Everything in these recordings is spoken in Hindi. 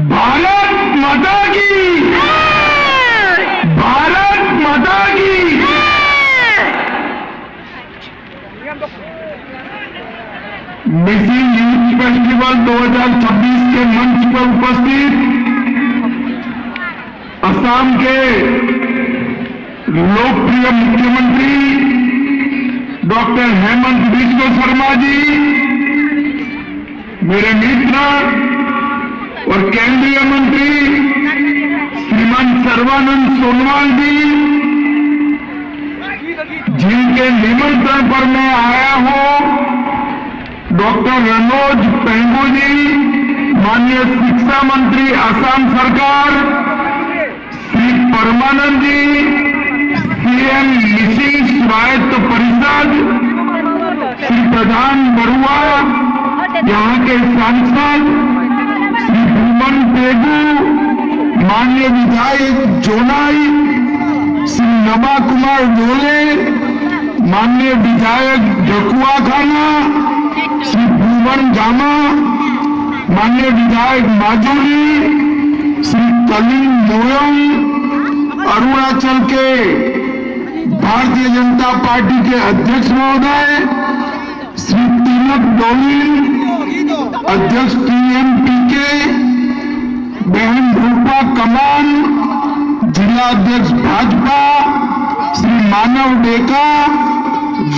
भारत माता की, भारत माता की। मिसिंग यूथ फेस्टिवल 2026 के मंच पर उपस्थित असम के लोकप्रिय मुख्यमंत्री डॉक्टर हेमंत बिश्व शर्मा जी, मेरे मित्र और केंद्रीय मंत्री श्रीमान सर्बानंद सोनोवाल जी, जिनके निमंत्रण पर मैं आया हूं, डॉक्टर रनोज पेंगू जी, माननीय शिक्षा मंत्री असम सरकार, श्री परमानंद जी, सीएम मिसिंग स्वायत्त परिषद, श्री प्रधान बरुआ, यहाँ के सांसद श्री भूमन पेगू, माननीय विधायक जोनाई, श्री नमा कुमार डोले, माननीय विधायक जकुआ खाना, श्री भूमन गामा, माननीय विधायक माजोली, श्री कलिंग मोयंग, अरुणाचल के भारतीय जनता पार्टी के अध्यक्ष महोदय श्री तीनक डोलिन, अध्यक्ष टीएमपीके, बहन रूपा कमान, जिला अध्यक्ष भाजपा श्री मानव डेका,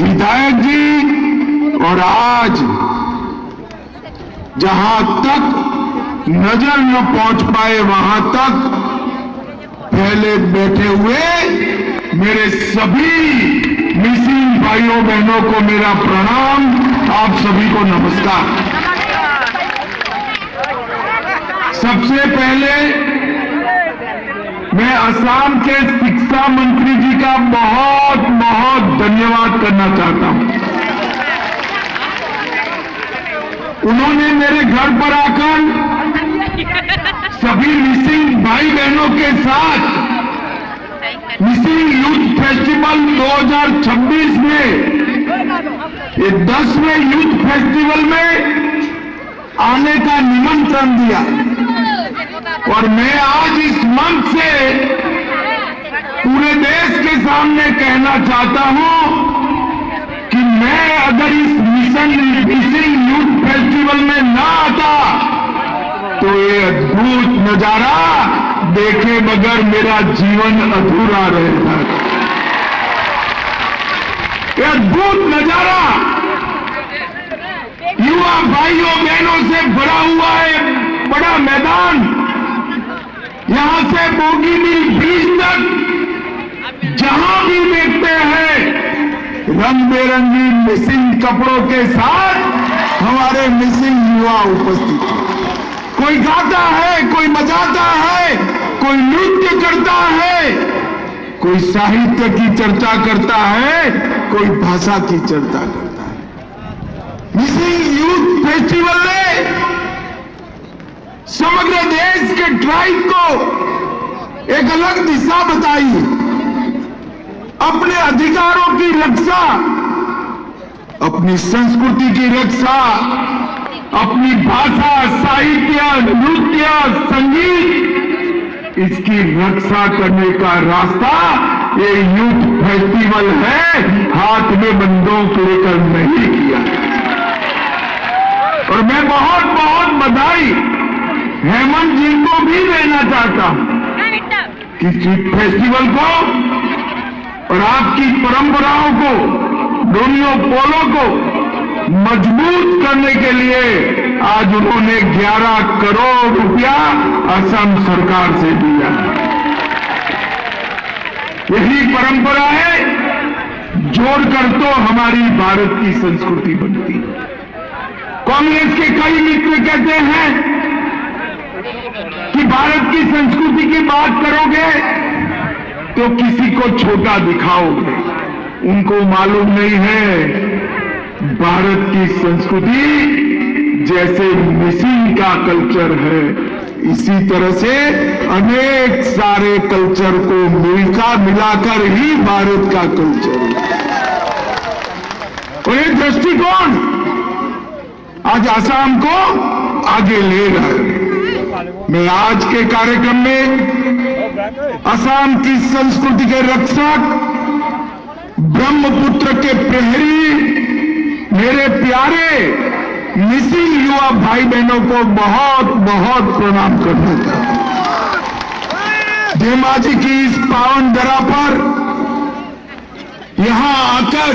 विधायक जी, और आज जहां तक नजर न पहुंच पाए वहां तक पहले बैठे हुए मेरे सभी मिसिंग भाइयों बहनों को मेरा प्रणाम, आप सभी को नमस्कार। सबसे पहले मैं असम के शिक्षा मंत्री जी का बहुत बहुत धन्यवाद करना चाहता हूं। उन्होंने मेरे घर पर आकर सभी मिसिंग भाई बहनों के साथ मिसिंग यूथ फेस्टिवल 2026 में, ये 10वें यूथ फेस्टिवल में आने का निमंत्रण दिया, और मैं आज इस मंच से पूरे देश के सामने कहना चाहता हूं कि मैं अगर इस मिसिंग यूथ फेस्टिवल में ना आता तो ये अद्भुत नजारा देखे बगैर मेरा जीवन अधूरा रहता। ये अद्भुत नजारा युवा भाइयों बहनों से भरा हुआ है बड़ा मैदान, यहां से बोगीबिल ब्रिज तक जहां भी देखते हैं रंग बिरंगी मिसिंग कपड़ों के साथ हमारे मिसिंग युवा उपस्थित हैं। कोई गाता है, कोई बजाता है, कोई नृत्य करता है, कोई साहित्य की चर्चा करता है, कोई भाषा की चर्चा करता है। मिसिंग यूथ फेस्टिवल ने समग्र देश के ट्राइब को एक अलग दिशा बताई, अपने अधिकारों की रक्षा, अपनी संस्कृति की रक्षा, अपनी भाषा, साहित्य, नृत्य, संगीत, इसकी रक्षा करने का रास्ता ये यूथ फेस्टिवल है, हाथ में बंदूक लेकर नहीं किया। और मैं बहुत बहुत बधाई हेमंत जी को भी देना चाहता हूं कि यूथ फेस्टिवल को और आपकी परंपराओं को, दोनों पोलों को मजबूत करने के लिए आज उन्होंने 11 करोड़ रुपया असम सरकार से दिया। यही परंपरा है, जोड़कर तो हमारी भारत की संस्कृति बनती। कांग्रेस के कई मित्र कहते हैं कि भारत की संस्कृति की बात करोगे तो किसी को छोटा दिखाओगे। उनको मालूम नहीं है भारत की संस्कृति जैसे मिसिंग का कल्चर है, इसी तरह से अनेक सारे कल्चर को मिलाकर ही भारत का कल्चर है। और ये दृष्टिकोण आज असम को आगे ले रहा है। मैं आज के कार्यक्रम में असम की संस्कृति के रक्षक, ब्रह्मपुत्र के प्रहरी, मेरे प्यारे मिसिंग युवा भाई बहनों को बहुत बहुत प्रणाम करना चाहता हूं। धेमाजी की इस पावन धरा पर यहां आकर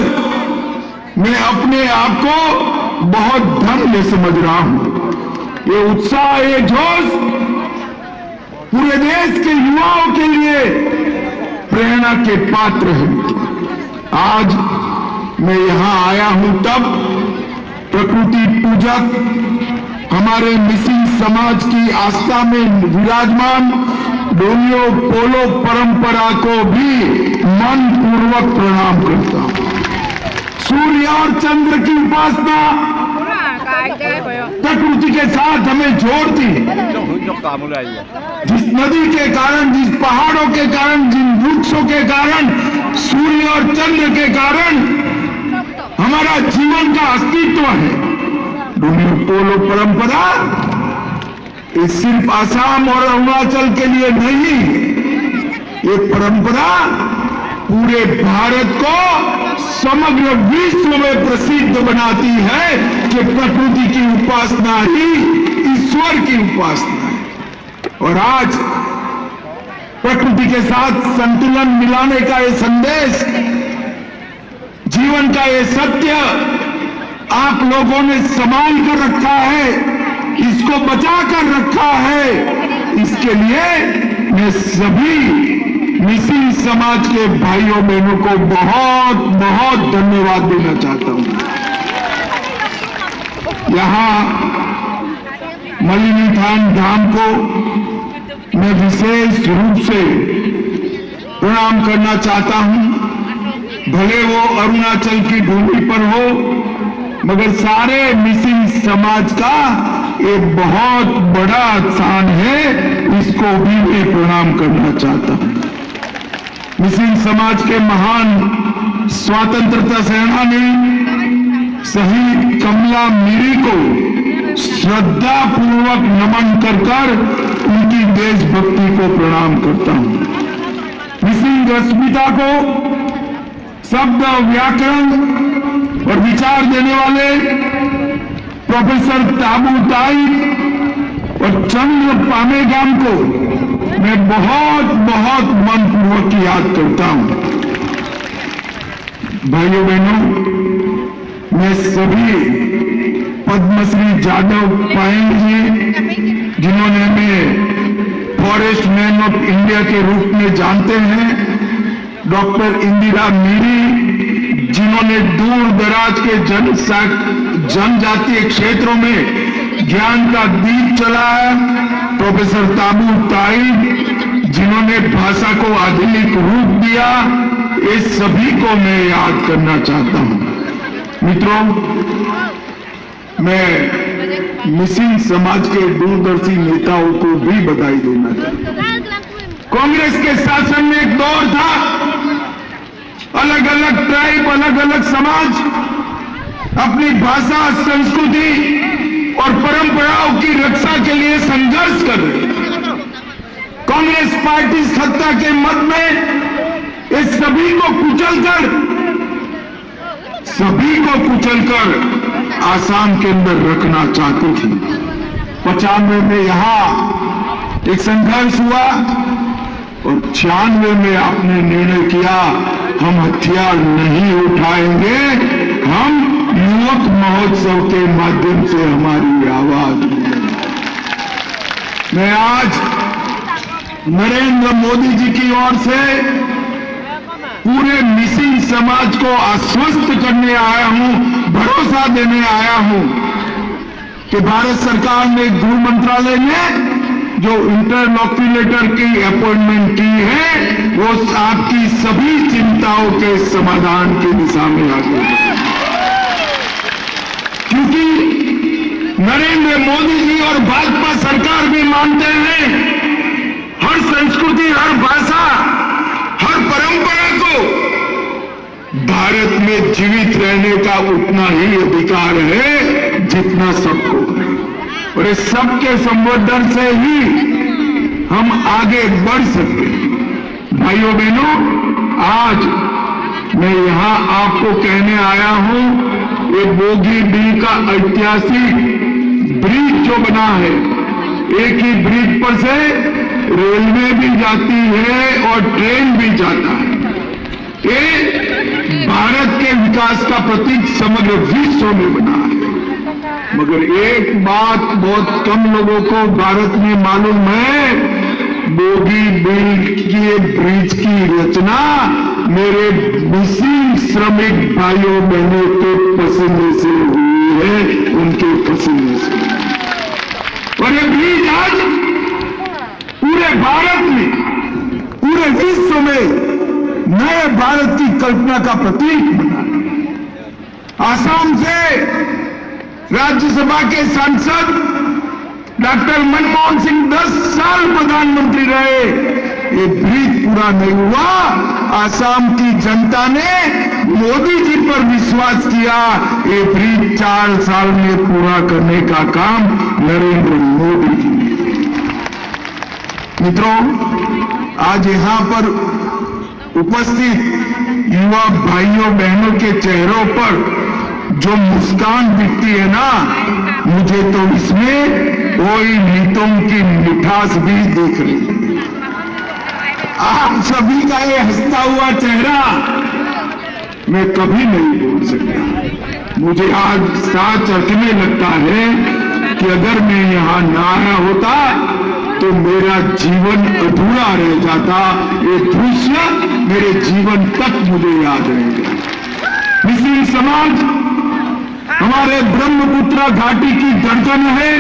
मैं अपने आप को बहुत धन्य समझ रहा हूं। ये उत्साह, ये जोश पूरे देश के युवाओं के लिए प्रेरणा के पात्र है। आज मैं यहां आया हूं तब प्रकृति पूजक हमारे मिसिंग समाज की आस्था में विराजमान डोलियो पोलो परंपरा को भी मन पूर्वक प्रणाम करता हूं। सूर्य और चंद्र की उपासना प्रकृति के साथ हमें जोड़ती है। जिस नदी के कारण, जिस पहाड़ों के कारण, जिन वृक्षों के कारण, सूर्य और चंद्र के कारण हमारा जीवन का अस्तित्व है। डोलियो पोलो परंपरा ये सिर्फ असम और अरुणाचल के लिए नहीं, ये परंपरा पूरे भारत को समग्र विश्व में प्रसिद्ध बनाती है कि प्रकृति की उपासना ही ईश्वर की उपासना है। और आज प्रकृति के साथ संतुलन मिलाने का ये संदेश, जीवन का ये सत्य आप लोगों ने संभाल कर रखा है, इसको बचा कर रखा है। इसके लिए मैं सभी मिसिंग समाज के भाइयों बहनों को बहुत बहुत धन्यवाद देना चाहता हूं। यहां मलिनीथान धाम को मैं विशेष रूप से प्रणाम करना चाहता हूं। भले वो अरुणाचल की भूमि पर हो, मगर सारे मिसिंग समाज का एक बहुत बड़ा स्थान है, इसको भी मैं प्रणाम करना चाहता हूं। मिसिंग समाज के महान स्वतंत्रता सेनानी शहीद कमला मीरी को श्रद्धा पूर्वक नमन कर उनकी देशभक्ति को प्रणाम करता हूं। मिसिंग अस्मिता को शब्द, व्याकरण और विचार देने वाले प्रोफेसर ताबू ताई और चंद्र पामेगाम को मैं बहुत बहुत मनपूर्वक याद करता हूं। भाइयों बहनों, मैं सभी पद्मश्री जादव पायेंग जी, जिन्होंने हमें फॉरेस्ट मैन ऑफ इंडिया के रूप में जानते हैं, डॉक्टर इंदिरा मीरी, जिन्होंने दूर दराज के जनजातीय क्षेत्रों में ज्ञान का दीप जलाया, प्रोफेसर ताबू ताई, जिन्होंने भाषा को आधुनिक रूप दिया, इस सभी को मैं याद करना चाहता हूं। मित्रों, मैं मिसिंग समाज के दूरदर्शी नेताओं को भी बधाई देना चाहता हूं। कांग्रेस के शासन में एक दौर था, अलग अलग ट्राइब, अलग अलग समाज अपनी भाषा, संस्कृति और परंपराओं की रक्षा के लिए संघर्ष कर रहे। कांग्रेस पार्टी सत्ता के मद में इस सभी को कुचलकर आसाम के अंदर रखना चाहती थी। 95 में यहां एक संघर्ष हुआ और 96 में आपने निर्णय किया, हम हथियार नहीं उठाएंगे, हम युवक महोत्सव के माध्यम से हमारी आवाज। मैं आज नरेंद्र मोदी जी की ओर से पूरे मिसिंग समाज को आश्वस्त करने आया हूं, भरोसा देने आया हूं कि भारत सरकार ने गृह मंत्रालय में जो इंटरलॉक्यूलेटर की अपॉइंटमेंट की है, वो आपकी सभी चिंताओं के समाधान की दिशा में आगे बढ़े। क्योंकि नरेंद्र मोदी जी और भाजपा सरकार भी मानते हैं, हर संस्कृति, हर भाषा, हर परंपरा को भारत में जीवित रहने का उतना ही अधिकार है जितना सबको है। और इस सबके संवर्धन से ही हम आगे बढ़ सकते हैं। भाइयों बहनों, आज मैं यहां आपको कहने आया हूं, ये बोगीबील का ऐतिहासिक ब्रिज जो बना है, एक ही ब्रिज पर से रेलवे भी जाती है और ट्रेन भी जाता है। ये भारत के विकास का प्रतीक समग्र विश्व में बना है। मगर एक बात बहुत कम लोगों को भारत में मालूम है, बोगीबील के ब्रिज की रचना मेरे मुस्लिम श्रमिक भाइयों बहनों के पसीने से हुई है, उनके पसीने से। और ये ब्रिज आज पूरे भारत में, पूरे विश्व में नए भारत की कल्पना का प्रतीक बना है। आसाम से राज्यसभा के सांसद डॉक्टर मनमोहन सिंह 10 साल प्रधानमंत्री रहे, ये ब्रिज पूरा नहीं हुआ। आसाम की जनता ने मोदी जी पर विश्वास किया, ये ब्रिज 4 साल में पूरा करने का काम नरेंद्र मोदी जी ने किया। मित्रों, आज यहां पर उपस्थित युवा भाइयों बहनों के चेहरों पर जो मुस्कान दिखती है ना, मुझे तो इसमें कोई नीतों की मिठास भी दिख रही है। आप सभी का ये हंसता हुआ चेहरा मैं कभी नहीं भूल सकता। मुझे आज साथ चखने लगता है कि अगर मैं यहाँ ना आया होता तो मेरा जीवन अधूरा रह जाता। ये दृश्य मेरे जीवन तक मुझे याद रहेगा। मुस्लिम समाज हमारे ब्रह्मपुत्र घाटी की धड़कन है।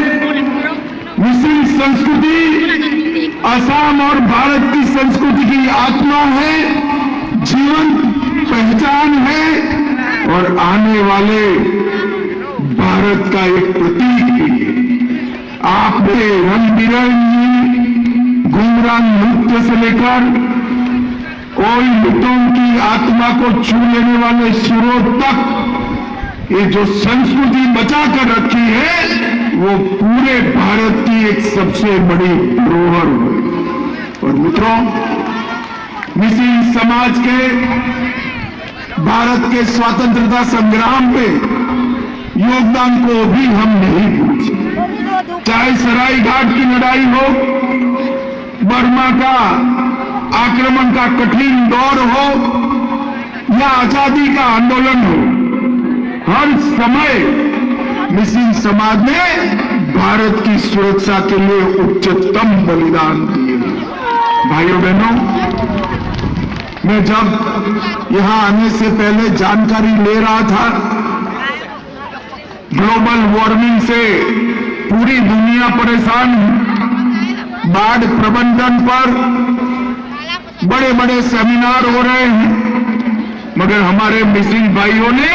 मुस्लिम संस्कृति असम और भारत की संस्कृति की आत्मा है, जीवन पहचान है और आने वाले भारत का एक प्रतीक भी है। आपने रंग बिरंगी घुंघरान नृत्य से लेकर कोई मित्रों की आत्मा को छू लेने वाले सुरों तक ये जो संस्कृति बचा कर रखी है, वो पूरे भारत की एक सबसे बड़ी धरोहर है। और मित्रों, मुस्लिम समाज के भारत के स्वतंत्रता संग्राम में योगदान को भी हम नहीं भूल सकते। चाहे सराय घाट की लड़ाई हो, बर्मा का आक्रमण का कठिन दौर हो या आजादी का आंदोलन हो, हर समय मुस्लिम समाज ने भारत की सुरक्षा के लिए उच्चतम बलिदान दिए। भाइयों बहनों, मैं जब यहां आने से पहले जानकारी ले रहा था, ग्लोबल वार्मिंग से पूरी दुनिया परेशान है। बाढ़ प्रबंधन पर बड़े बड़े सेमिनार हो रहे हैं, मगर हमारे मुस्लिम भाइयों ने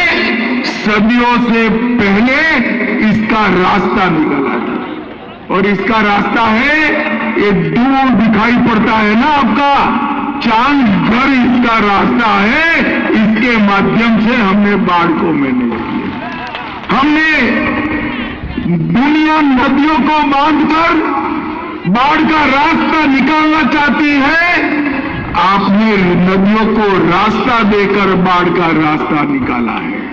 सदियों से पहले इसका रास्ता निकाला था। और इसका रास्ता है, ये दूर दिखाई पड़ता है ना आपका चांद घर, इसका रास्ता है। इसके माध्यम से हमने बाढ़ को मैनेज किया। हमने दुनिया नदियों को बांधकर बाढ़ का रास्ता निकालना चाहती है, आपने नदियों को रास्ता देकर बाढ़ का रास्ता निकाला है।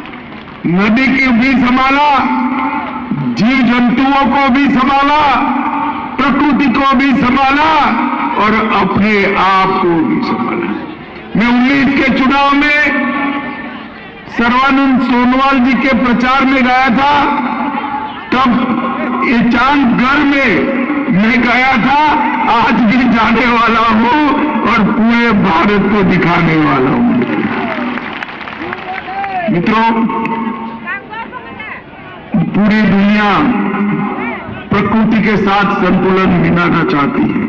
नदी को भी संभाला, जीव जंतुओं को भी संभाला, प्रकृति को भी संभाला और अपने आप को भी संभाला। मैं 19 के चुनाव में सर्बानंद सोनोवाल जी के प्रचार में गया था, तब ये चांद घर में मैं गया था, आज भी जाने वाला हूं और पूरे भारत को दिखाने वाला हूं। मित्रों, पूरी दुनिया प्रकृति के साथ संतुलन बनाना चाहती है।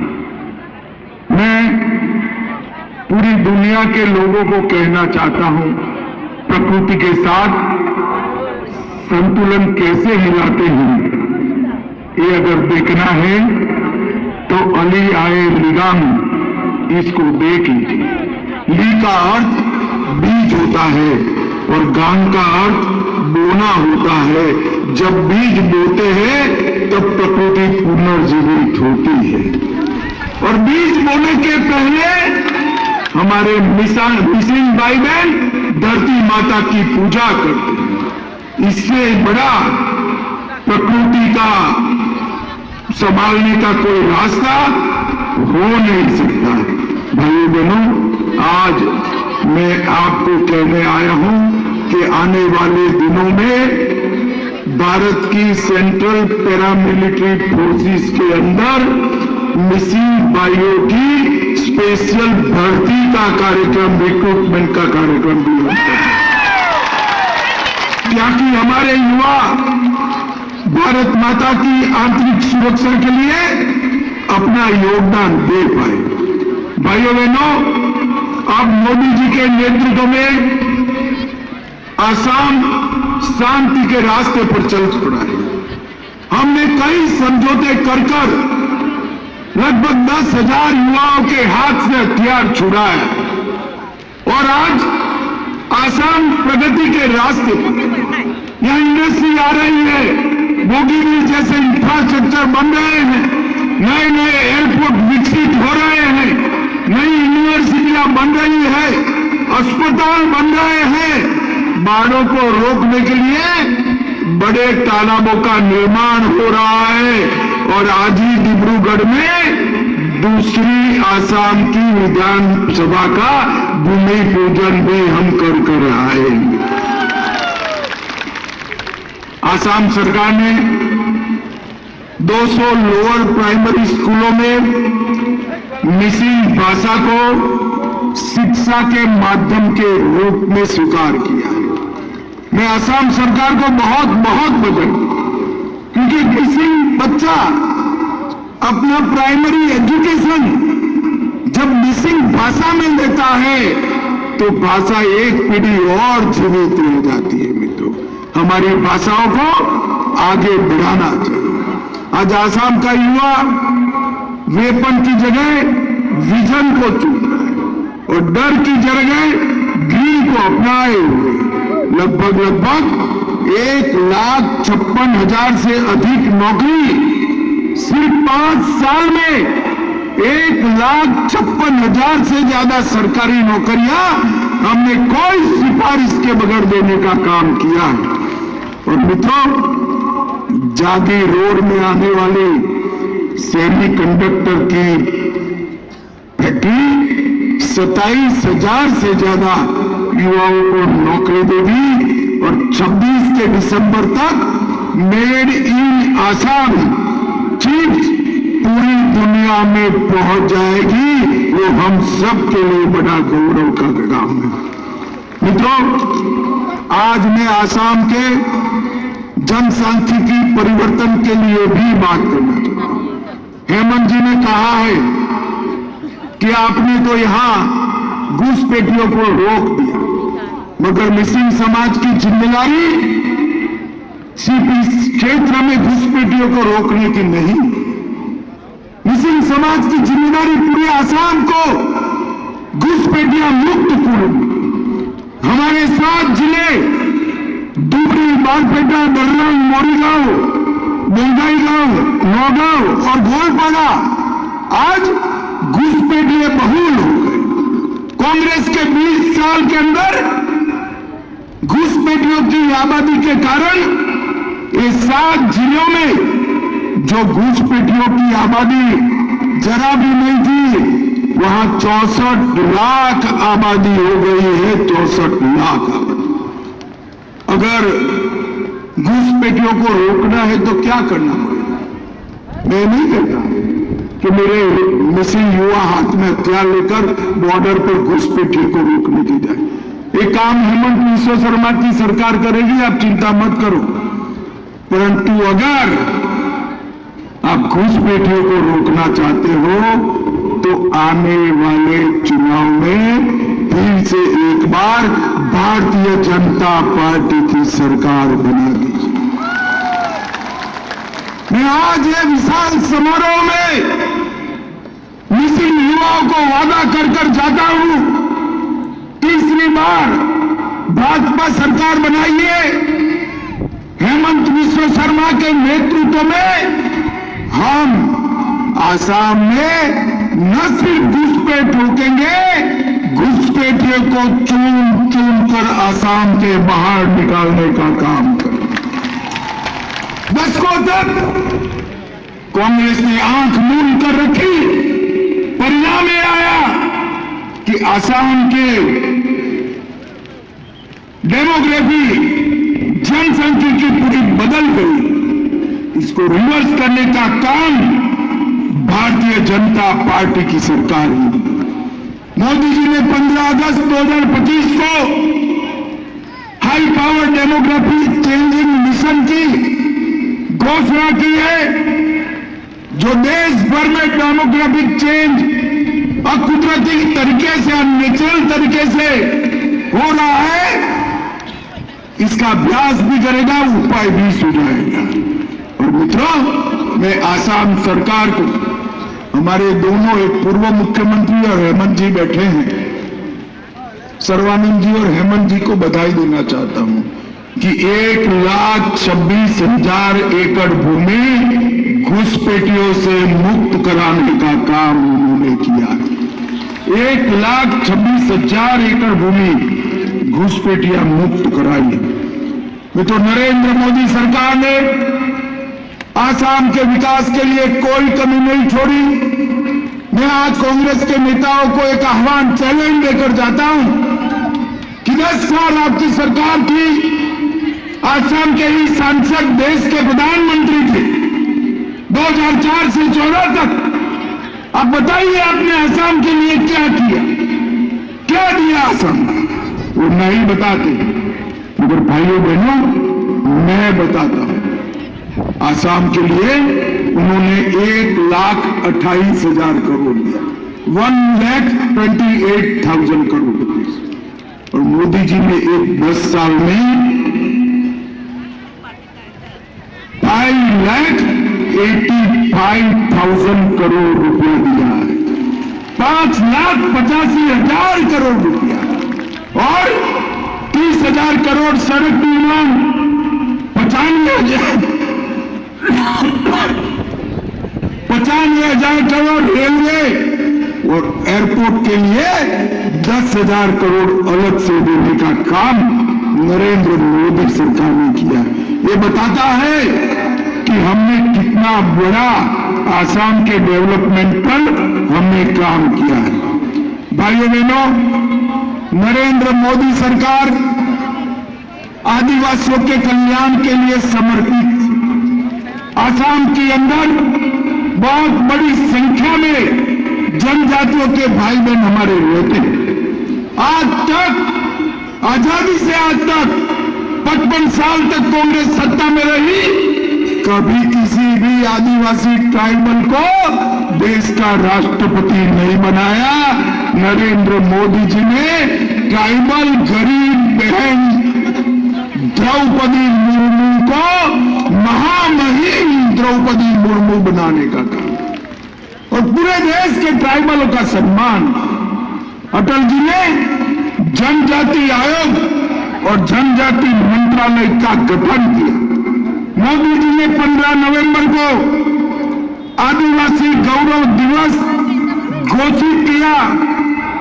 मैं पूरी दुनिया के लोगों को कहना चाहता हूं, प्रकृति के साथ संतुलन कैसे हिलाते हैं, ये अगर देखना है तो अली आए लिगाम, इसको देख लीजिए। ली का अर्थ बीज होता है और गांग का अर्थ बोना होता है। जब बीज बोते हैं तब प्रकृति पुनर्जीवित होती है। और बीज बोने के पहले हमारे मिसिंग भाई बहन धरती माता की पूजा करते हैं। इससे बड़ा प्रकृति का संभालने का कोई रास्ता हो नहीं सकता। भाइयों बहनों, आज मैं आपको कहने आया हूं कि आने वाले दिनों में भारत की सेंट्रल पैरामिलिट्री फोर्सेस के अंदर मिसिंग भाइयों की स्पेशल भर्ती का कार्यक्रम, रिक्रूटमेंट का कार्यक्रम भी होता है, ताकि हमारे युवा भारत माता की आंतरिक सुरक्षा के लिए अपना योगदान दे पाए। भाइयों बहनों, अब मोदी जी के नेतृत्व में असम शांति के रास्ते पर चल पड़ा है। हमने कई समझौते कर लगभग 10,000 युवाओं के हाथ से हथियार छुड़ाया और आज असम प्रगति के रास्ते पर, यहां इंडस्ट्री आ रही है, बोगीबिल जैसे इंफ्रास्ट्रक्चर बन रहे हैं, नए नए एयरपोर्ट विकसित हो रहे हैं, नई यूनिवर्सिटियां बन रही है, अस्पताल बन रहे हैं, बाढ़ों को रोकने के लिए बड़े तालाबों का निर्माण हो रहा है। और आज ही डिब्रूगढ़ में दूसरी आसाम की विधानसभा का भूमि पूजन भी हम कर आएंगे। आसाम सरकार ने 200 लोअर प्राइमरी स्कूलों में मिसिंग भाषा को शिक्षा के माध्यम के रूप में स्वीकार किया है। मैं आसाम सरकार को बहुत बधाई, क्योंकि मिसिंग बच्चा अपना प्राइमरी एजुकेशन जब मिसिंग भाषा में लेता है तो भाषा एक पीढ़ी और जीवित रह जाती है। मित्रों, हमारी भाषाओं को आगे बढ़ाना चाहिए। आज आसाम का युवा वेपन की जगह विजन को चुन रहा है और डर की जगह ग्रीन को अपनाए हुए लगभग 1,56,000 से अधिक नौकरी सिर्फ 5 साल में 1,56,000 से ज्यादा सरकारी नौकरियां हमने कोई सिफारिश के बगैर देने का काम किया है। और मित्रों, जागी रोड में आने वाली सेमीकंडक्टर की फैक्ट्री 27,000 से ज्यादा युवाओं को नौकरी देगी और 26 के दिसंबर तक मेड इन आसाम चिप्स पूरी दुनिया में पहुंच जाएगी। वो हम सब के लिए बड़ा गौरव का काम है। मित्रों, आज मैं आसाम के जनसांख्यिकी परिवर्तन के लिए भी बात करना चाहता हूं। हेमंत जी ने कहा है कि आपने तो यहां घुसपैठियों को रोक दिया, मगर मिसिंग समाज की जिम्मेदारी सिर्फ इस क्षेत्र में घुसपैठियों को रोकने की नहीं, मिसिंग समाज की जिम्मेदारी पूरे आसाम को घुसपैठियां मुक्त करेंगे। हमारे 7 जिले धुबरी, बारपेटा, डरलंग, मोरीगांव, बोंगाईगांव, नौगांव और गोलपाड़ा आज घुसपैठिए बहुल हो गए। कांग्रेस के 20 साल के अंदर घुसपैठियों की आबादी के कारण ये 7 जिलों में जो घुसपैठियों की आबादी जरा भी नहीं थी, वहां 64 लाख आबादी हो गई है। 64 लाख आबादी। अगर घुसपैठियों को रोकना है तो क्या करना पड़ेगा? मैं नहीं कहता कि मेरे मिसिंग युवा हाथ में हथियार लेकर बॉर्डर पर घुसपैठियों को रोकने की जाए। एक काम हेमंत विश्व शर्मा की सरकार करेगी, आप चिंता मत करो। परंतु अगर आप घुसपैठियों को रोकना चाहते हो तो आने वाले चुनाव में फिर से एक बार भारतीय जनता पार्टी की सरकार बना दीजिए। मैं आज ये विशाल समारोह में मिसिंग युवाओं को वादा कर जाता हूं, तीसरी बार भाजपा सरकार बनाइए, हेमंत बिश्व शर्मा के नेतृत्व में हम आसाम में न सिर्फ घुसपैठ रोकेंगे, घुसपैठियों को चुन चुन कर आसाम के बाहर निकालने का काम करेंगे। दशकों तक कांग्रेस ने आंख मूंद कर रखी, परिणाम ये आया कि आसाम के डेमोग्राफी, जनसांख्यिकी पूरी बदल गई। इसको रिवर्स करने का काम भारतीय जनता पार्टी की सरकार है। मोदी जी ने 15 अगस्त 2025 को high power demography changing mission की घोषणा की है, जो देश भर में डेमोग्राफिक चेंज अकुदरती तरीके से, अननेचुरल तरीके से हो रहा है, इसका अभ्यास भी करेगा, उपाय भी सुझाएगा। और मित्रों, मैं आसाम सरकार को, हमारे दोनों, एक पूर्व मुख्यमंत्री और हेमंत जी बैठे हैं, सर्वानंद जी और हेमंत जी को बधाई देना चाहता हूं कि 1,26,000 एकड़ भूमि घुसपैठियों से मुक्त कराने का काम उन्होंने किया। 1,26,000 एकड़ भूमि घुसपैठियां मुक्त कराई। मित्रों, नरेंद्र मोदी सरकार ने आसाम के विकास के लिए कोई कमी नहीं छोड़ी। मैं आज कांग्रेस के नेताओं को एक आह्वान, चैलेंज देकर जाता हूं कि 10 साल आपकी सरकार थी, आसाम के ही सांसद देश के प्रधानमंत्री थे 2004 से 2014 तक। अब बताइए आपने आसाम के लिए क्या किया, क्या दिया आसाम? वो नहीं बताते, मगर भाइयों बहनों, मैं बताता हूं। आसाम के लिए उन्होंने 1,28,000 करोड़ दिया, 1,28,000 करोड़ रुपए। और मोदी जी ने 10 साल में 5,85,000 करोड़ रुपया दिया है, 5,85,000 करोड़ रुपया, और 30,000 करोड़ सड़क निर्माण, 95,000 करोड़ रेलवे और एयरपोर्ट के लिए 10,000 करोड़ अलग से देने का काम नरेंद्र मोदी सरकार ने किया। ये बताता है कि हमने कितना बड़ा आसाम के डेवलपमेंट पर हमने काम किया है। भाइयों बहनों, नरेंद्र मोदी सरकार आदिवासियों के कल्याण के लिए समर्पित। आसाम के अंदर बहुत बड़ी संख्या में जनजातियों के भाई बहन हमारे रहते हैं। आज तक, आजादी से आज तक 55 साल तक कांग्रेस सत्ता में रही, कभी किसी भी आदिवासी ट्राइबल को देश का राष्ट्रपति नहीं बनाया। नरेंद्र मोदी जी ने ट्राइबल गरीब बहन द्रौपदी मुर्मू को महामहिम द्रौपदी मुर्मू बनाने का काम, और पूरे देश के ट्राइबलों का सम्मान। अटल जी ने जनजाति आयोग और जनजाति मंत्रालय का गठन किया। मोदी जी ने 15 नवंबर को आदिवासी गौरव दिवस घोषित किया।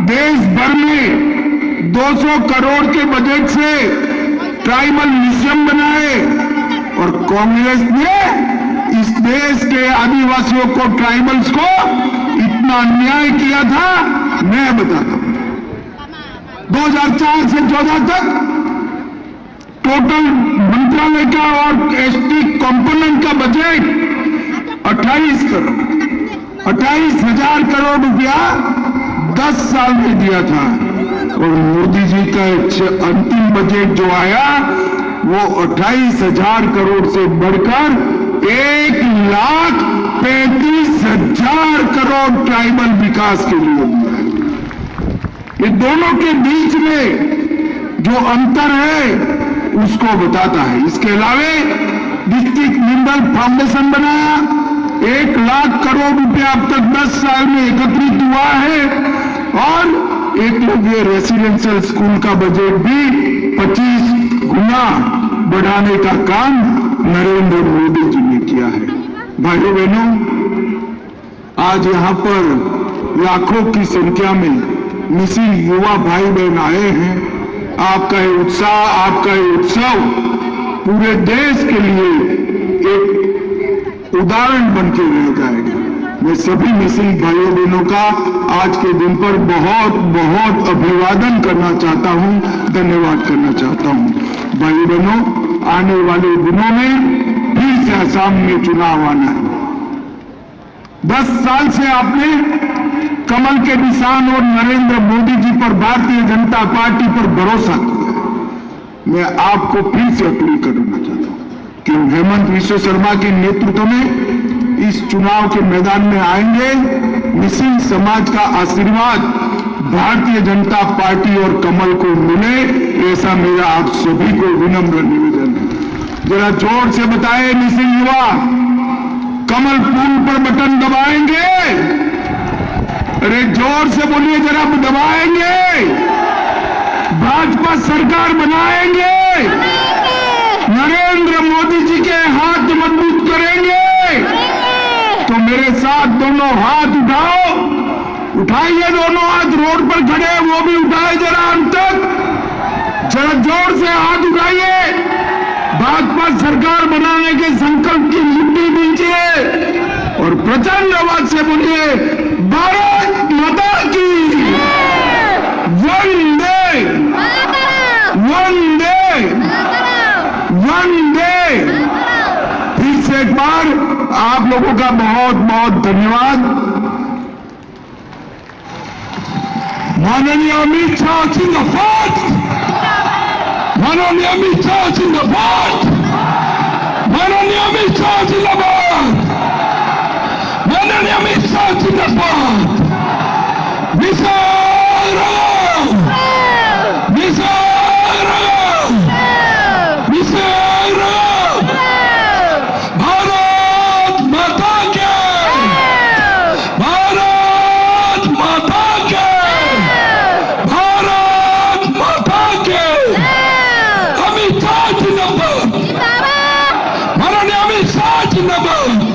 देश भर में 200 करोड़ के बजट से ट्राइबल म्यूजियम बनाए, और कांग्रेस ने इस देश के आदिवासियों को, ट्राइबल्स को इतना अन्याय किया था, मैं बताता हूं। 2004 से 2014 तक टोटल मंत्रालय का और एसटी कंपोनेंट का बजट 28,000 करोड़ रुपया 10 साल में दिया था। और मोदी जी का अंतिम बजट जो आया वो 28,000 करोड़ से बढ़कर 1,35,000 करोड़ ट्राइबल विकास के लिए दिया है। ये दोनों के बीच में जो अंतर है उसको बताता है। इसके अलावा डिस्ट्रिक्ट मिनरल फाउंडेशन बनाया, 1,00,000 करोड़ रुपया अब तक 10 साल में एकत्रित हुआ है, और एकलव्य रेसिडेंशियल स्कूल का बजट भी 25 गुना बढ़ाने का काम नरेंद्र मोदी जी ने किया है। भाइयों बहनों, आज यहाँ पर लाखों की संख्या में मिसिल युवा भाई बहन आए हैं। आपका ये उत्साह, आपका ये उत्सव पूरे देश के लिए एक उदाहरण बन के रह जाएगा। मैं सभी मिसिल भाइयों बहनों का आज के दिन पर बहुत बहुत अभिवादन करना चाहता हूं, धन्यवाद करना चाहता हूं। भाइयों बहनों, आने वाले दिनों में फिर से असम में चुनाव आना है। 10 साल से आपने कमल के निशान और नरेंद्र मोदी जी पर, भारतीय जनता पार्टी पर भरोसा किया। मैं आपको फिर से अपील करना चाहता हूं कि हेमंत विश्व शर्मा के नेतृत्व में इस चुनाव के मैदान में आएंगे। मिसिल समाज का आशीर्वाद भारतीय जनता पार्टी और कमल को मिले, ऐसा मेरा आप सभी को विनम्र निवेदन है। जरा जोर से बताएं मिसिल युवा, कमल फूल पर बटन दबाएंगे? अरे जोर से बोलिए, जरा दबाएंगे? भाजपा सरकार बनाएंगे? नरेंद्र मोदी जी के हाथ मजबूत करेंगे? तो मेरे साथ दोनों हाथ उठाओ, उठाइए दोनों हाथ, रोड पर खड़े वो भी उठाए जरा हम तक, जरा जोर से हाथ उठाइए। भाजपा सरकार बनाने के संकल्प की मुट्ठी दीजिए और प्रचंड आवाज से बोलिए, भारत माता की वंदे वंदे वंदे। फिर से एक बार आप लोगों का बहुत बहुत धन्यवाद। माननीय अमित शाह जिंदाबाद, माननीय अमित शाह जिंदाबाद, माननीय अमित शाह जिंदाबाद, माननीय अमित शाह जिंदाबाद। निसार रहो, निसार रहो, निसार रहो। भारत माता के, भारत माता के, भारत माता के। अमित शाह जिंदाबाद, माननीय अमित शाह जिंदाबाद।